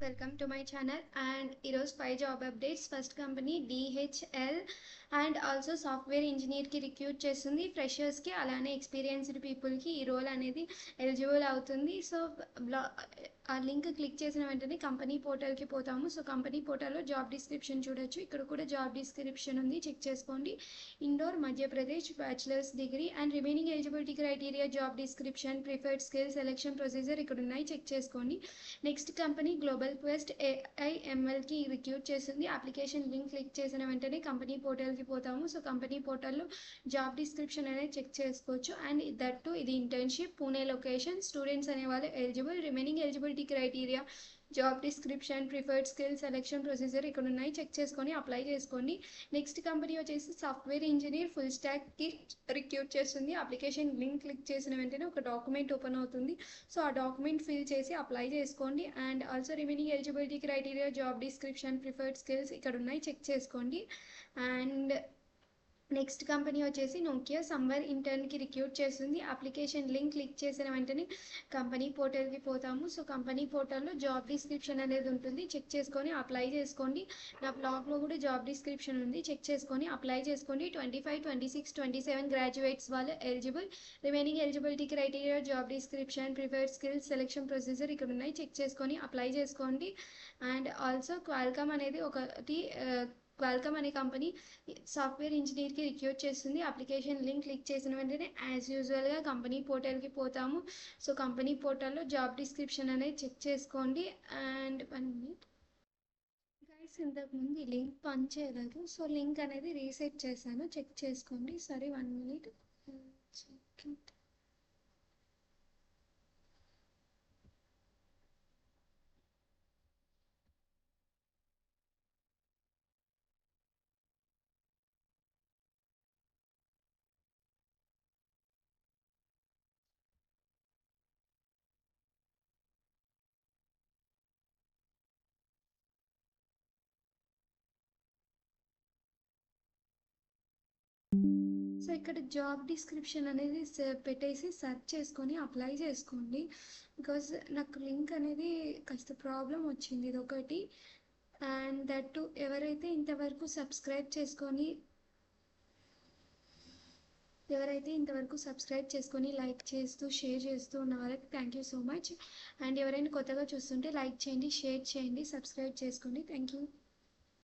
Welcome to my channel and ఈరోజు 5 job updates. First company DHL and also software ఇంజనీర్కి recruit చేస్తుంది, ఫ్రెషర్స్కి అలానే ఎక్స్పీరియన్స్డ్ పీపుల్కి ఈ రోల్ అనేది ఎలిజిబుల్ అవుతుంది. సో ఆ లింక్ క్లిక్ చేసిన వెంటనే కంపెనీ పోర్టల్కి పోతాము. సో కంపెనీ పోర్టల్లో జాబ్ డిస్క్రిప్షన్ చూడొచ్చు. ఇక్కడ కూడా జాబ్ డిస్క్రిప్షన్ ఉంది, చెక్ చేసుకోండి. Indore Madhya Pradesh, bachelors degree and remaining eligibility criteria, job description, preferred skill, selection procedure ఇక్కడ ఉన్నాయి, చెక్ చేసుకోండి. నెక్స్ట్ కంపెనీ గ్లోబల్ క్వెస్ట్ AIMLకి రిక్రూట్ చేస్తుంది. అప్లికేషన్ లింక్ క్లిక్ చేసిన వెంటనే కంపెనీ పోర్టల్కి పోతాము. సో కంపెనీ పోర్టల్లో జాబ్ డిస్క్రిప్షన్ అనేది చెక్ చేసుకోవచ్చు. అండ్ దట్ ఇది ఇంటర్న్షిప్, పూణే లొకేషన్, స్టూడెంట్స్ అనే వాళ్ళు eligible, remaining eligibility criteria, job description, preferred skill, selection procedure ఇక్కడ ఉన్నాయి, చెక్ చేసుకొని అప్లై చేసుకోండి. నెక్స్ట్ కంపెనీ వచ్చేసి సాఫ్ట్వేర్ ఇంజనీర్ ఫుల్ స్టాక్కి రిక్రూట్ చేస్తుంది. అప్లికేషన్ లింక్ క్లిక్ చేసిన వెంటనే ఒక డాక్యుమెంట్ ఓపెన్ అవుతుంది. సో ఆ డాక్యుమెంట్ ఫిల్ చేసి అప్లై చేసుకోండి. And also remaining eligibility criteria, job description, preferred skills ఇక్కడ ఉన్నాయి, చెక్ చేసుకోండి. అండ్ నెక్స్ట్ కంపెనీ వచ్చేసి నోకియా సమ్మర్ ఇంటర్న్కి రిక్రూట్ చేస్తుంది. అప్లికేషన్ లింక్ క్లిక్ చేసిన వెంటనే కంపెనీ పోర్టల్కి పోతాము. సో కంపెనీ పోర్టల్లో జాబ్ డిస్క్రిప్షన్ అనేది ఉంటుంది, చెక్ చేసుకొని అప్లై చేసుకోండి. నా బ్లాగ్లో కూడా జాబ్ డిస్క్రిప్షన్ ఉంది, చెక్ చేసుకొని అప్లై చేసుకోండి. 25, 26, 27 గ్రాడ్యుయేట్స్ వాళ్ళు eligible, remaining eligibility criteria, job description, preferred skills, selection procedure ఇక్కడ ఉన్నాయి, చెక్ చేసుకొని అప్లై చేసుకోండి. అండ్ ఆల్సో క్వాల్కామ్ అనేది ఒకటి, క్వాల్కామ్ అనే కంపెనీ సాఫ్ట్వేర్ ఇంజనీర్కి రిక్రూట్ చేస్తుంది. అప్లికేషన్ లింక్ క్లిక్ చేసిన వెంటనే యాజ్ యూజువల్గా కంపెనీ పోర్టల్కి పోతాము. సో కంపెనీ పోర్టల్లో జాబ్ డిస్క్రిప్షన్ అనేది చెక్ చేసుకోండి. అండ్ 1 మినిట్ గైస్, ఇంతకుముందు ఈ లింక్ పని చేయలేదు, సో లింక్ అనేది రీసెట్ చేశాను, చెక్ చేసుకోండి. సరే 1 మినిట్ చెక్ ఇట్. సో ఇక్కడ జాబ్ డిస్క్రిప్షన్ అనేది పెట్టేసి సెర్చ్ చేసుకొని అప్లై చేసుకోండి. బికాజ్ నాకు లింక్ అనేది కాస్త ప్రాబ్లం వచ్చింది, ఇది ఒకటి. అండ్ దట్ ఎవరైతే ఇంతవరకు సబ్స్క్రైబ్ చేసుకొని లైక్ చేస్తూ షేర్ చేస్తూ ఉన్న వాళ్ళకి thank you so much. And ఎవరైనా కొత్తగా చూస్తుంటే లైక్ చేయండి, షేర్ చేయండి, సబ్స్క్రైబ్ చేసుకోండి. Thank you.